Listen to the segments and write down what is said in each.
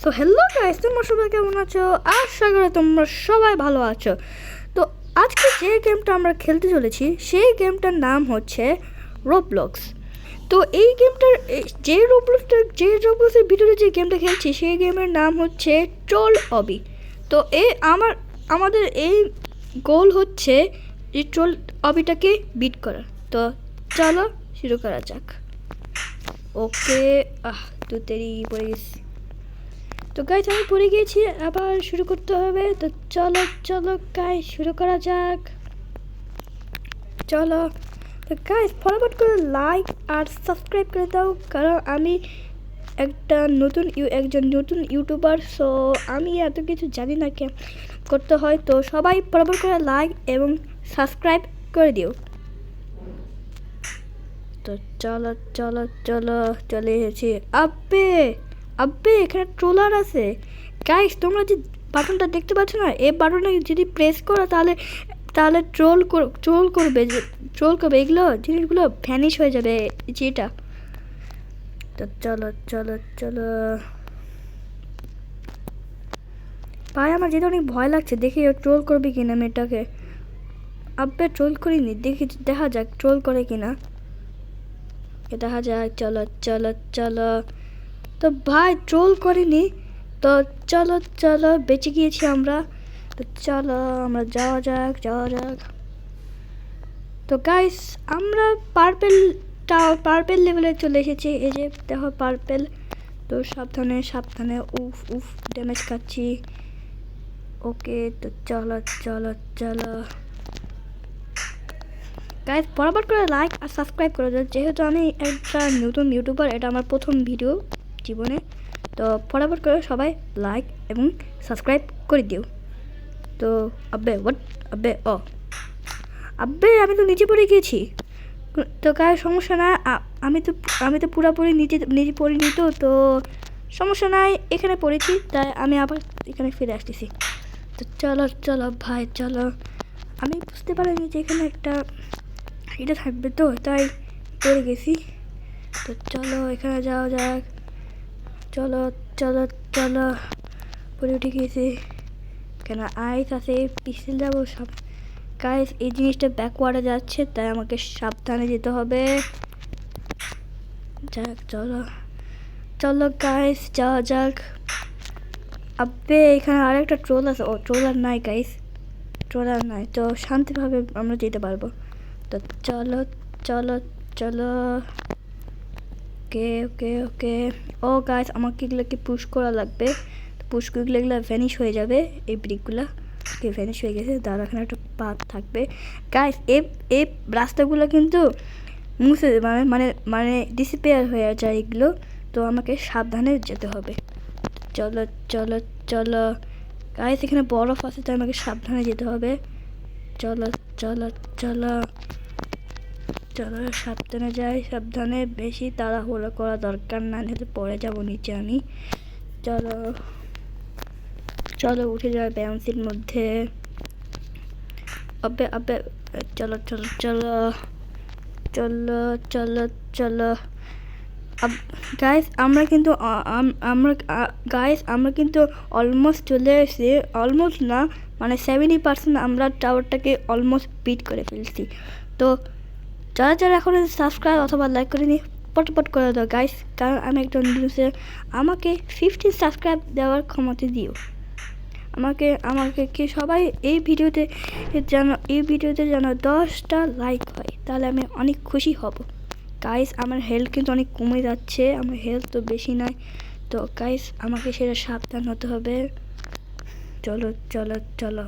So hello guys, তোমরা সবাই কেমন আছো? আশা করি তোমরা সবাই ভালো আছো। তো আজকে যে গেমটা আমরা খেলতে চলেছি সেই গেমটার নাম হচ্ছে রোবলক্স। তো এই গেমটার যে রোবলক্সের ভিতরে যে গেমটা খেলছি সেই গেমের নাম হচ্ছে ট্রোল অবি। তো আমাদের এই গোল হচ্ছে এই ট্রোল অবিটাকে বিট করা। তো চলো শুরু করা যাক। ওকে, তো দেরি পড়ে গেছি। তো গাইস আমি পড়ে গিয়েছি, আবার শুরু করতে হবে। তো চলো গাইস শুরু করা যাক। চলো তো গাইস ফটাফট করে লাইক আর সাবস্ক্রাইব করে দাও, কারণ আমি একজন নতুন ইউটিউবার। সো আমি এত কিছু জানি না কে করতে হয়। তো সবাই ফটাফট করে লাইক এবং সাবস্ক্রাইব করে দিও। তো চলে এসেছি। আব্বে এখানে ট্রোলার আছে। গাইস তোমরা যে বাটনটা দেখতে পাচ্ছ না, এই বাটনে যদি প্রেস করো তাহলে ট্রোল করবে এগুলো জিনিসগুলো ভ্যানিশ হয়ে যাবে যেটা। তো চলো ভাই, আমার যেটা অনেক ভয় লাগছে, দেখি ট্রোল করবে কিনা মেয়েটাকে। আব্বে ট্রোল করিনি, দেখা যাক ট্রোল করে কিনা, দেখা যাক। চলো তো ভাই ট্রোল করিনি। তো চলো বেঁচে গিয়েছি আমরা। তো চলো আমরা যাওয়া যাক। তো গাইস আমরা পার্পেল লেভেলে চলে এসেছি। এই যে দেখো পার্পেল। তো সাবধানে উফ ড্যামেজ খাচ্ছি। ওকে, তো চলো গাইস বরাবর করে লাইক আর সাবস্ক্রাইব করে দাও, যেহেতু আমি একটা নতুন ইউটিউবার, এটা আমার প্রথম ভিডিও জীবনে। তো ফটাফট করে সবাই লাইক এবং সাবস্ক্রাইব করে দিও। তো আব্বে আমি তো নিচে পড়ে গিয়েছি। তো গায়ে সমস্যা নাই, আমি তো পুরোপুরি নিচে পড়িনি। তো সমস্যা নাই, এখানে পড়েছি, তাই আমি আবার এখানে ফিরে আসতেছি। তো চলো ভাই চলো। আমি বুঝতে পারিনি যে এখানে একটা এটা থাকবে, তো তাই পড়ে গেছি। তো চলো এখানে যাওয়া যাক। চলো পরে উঠে গিয়েছি। কেন আইস আছে, পিছলে যাবো সব। গাইস এই জিনিসটা ব্যাকওয়ার্ডে যাচ্ছে, তাই আমাকে সাবধানে যেতে হবে। যাক চলো গাইস যাওয়া যাক। আব্বে এখানে আরেকটা ট্রোল আছে। ট্রোলার নাই গাইস, ট্রোলার নাই। তো শান্তিভাবে আমরা যেতে পারবো। তো চলো ওকে। ও গাইস আমাকে এগুলোকে পুশ করা লাগবে। পুশ করলে এগুলো ভ্যানিশ হয়ে যাবে। এই ব্রিকগুলো ভ্যানিশ হয়ে গেছে, তার এখানে একটা পাত থাকবে। গাইস এই রাস্তাগুলো কিন্তু মুছে মানে ডিসপিয়ার হয়ে যায় এগুলো। তো আমাকে সাবধানে যেতে হবে। চলো গাইস এখানে বরফ আছে, তাই আমাকে সাবধানে যেতে হবে। চলো সাবধানে যাই, সাবধানে, বেশি তাড়াহুড়ো করা দরকার না, নিতে পড়ে যাবো নিচে আমি। চলো উঠে যায় ব্যায়ামসির মধ্যে। আব্বে চলো গাইস আমরা কিন্তু অলমোস্ট চলে এসেছি। অলমোস্ট না, মানে 70% আমরা টাওয়ারটাকে অলমোস্ট বিট করে ফেলছি। তো যারা এখন সাবস্ক্রাইব অথবা লাইক করেনি, পট করে দাও গাইস, কারণ আমি একটা নিউজে আমাকে 50 সাবস্ক্রাইব দেওয়ার ক্ষমতা দিও। আমাকে কি সবাই এই ভিডিওতে যেন 10টা লাইক হয়, তাহলে আমি অনেক খুশি হব। গাইস আমার হেলথ কিন্তু অনেক কমে যাচ্ছে, আমার হেলথ তো বেশি নয়। তো গাইস আমাকে সেটা সাবধান হতে হবে। চলো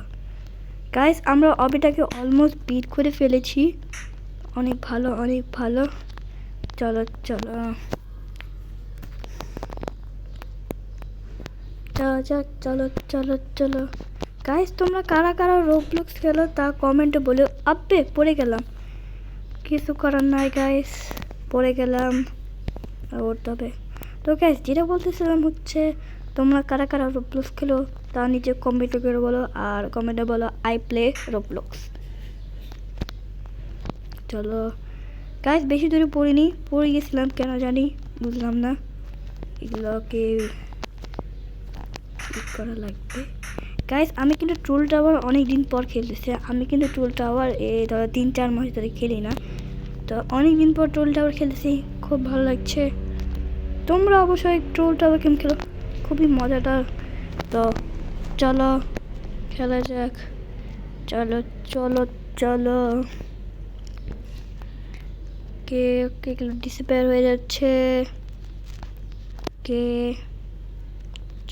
গাইস আমরা অবিটাকে অলমোস্ট বিট করে ফেলেছি। অনেক ভালো। চলো চলো গাইস তোমরা কারা রোবলক্স খেলো তা কমেন্টে বলো। আব্বে পড়ে গেলাম, কিছু করার নাই গাইস, পড়ে গেলাম, উঠতে হবে। তো গাইস যেটা বলতেছিলাম হচ্ছে, তোমরা কারা রোবলক্স খেলো তা নিচে কমেন্টে করে বলো, আর কমেন্টে বলো আই প্লে রোবলক্স। চলো গাইস বেশি দূরে পড়ে গেছিলাম, কেন জানি বুঝলাম না। এগুলোকে ঠিক করা লাগবে। গাইস আমি কিন্তু ট্রোল টাওয়ার অনেক দিন পর খেলতেছি। আমি কিন্তু ট্রোল টাওয়ার এই ধরো 3-4 মাস ধরে খেলি না, তো অনেক দিন পর ট্রোল টাওয়ার খেলতেছি, খুব ভালো লাগছে। তোমরা অবশ্যই ট্রোল টাওয়ার গেম খেলো, খুবই মজাদার। তো চলো খেলা যাক, চলো চলো চলো। কে কে ডিসঅ্যাপিয়ার হয়ে যাচ্ছে কে।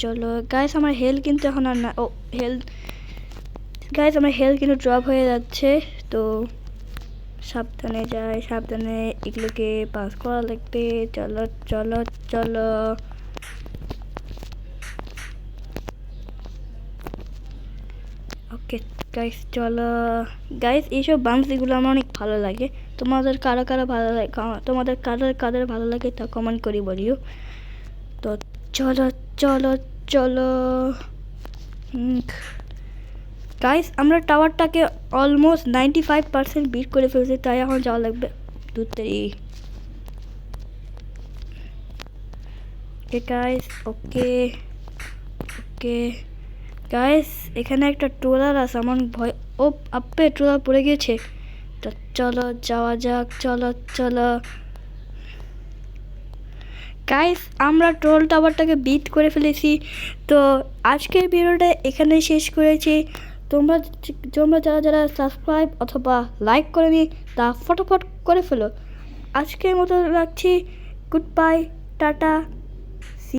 চলো গাইস আমার হেলথ কিন্তু এখন আর না, ও হেলথ গাইস আমার হেলথ কিন্তু ড্রপ হয়ে যাচ্ছে। তো সাবধানে যাই, সাবধানে এগুলোকে পাস করা লাগবে। চলো চলো চলো। ওকে গাইস চলো। গাইস এইসব বাউন্সিগুলো আমার অনেক ভালো লাগে। তোমাদের কারো কারো ভালো লাগে, তোমাদের কাদের কাদের ভালো লাগে তা কমেন্ট করে বলিও। তো চলো চলো চলো। গাইস আমরা টাওয়ারটাকে অলমোস্ট 95% বিট করে ফেলছি, তাই এখন যাওয়া লাগবে দূরতেই। ওকে গাইস, ওকে ওকে গাইস এখানে একটা ট্রোলার আছে, আমার ভয়। ও আপে ট্রোলার পড়ে গেছে। তো চলো যাওয়া যাক, চলো চলো। গাইস আমরা ট্রোল টাওয়ারটাকে বিট করে ফেলেছি। তো আজকের ভিডিওটা এখানে শেষ করেছি। তোমরা তোমরা যারা যারা সাবস্ক্রাইব অথবা লাইক করেনি তা ফটাফট করে ফেলো। আজকের মতো রাখছি, গুড বাই, টাটা।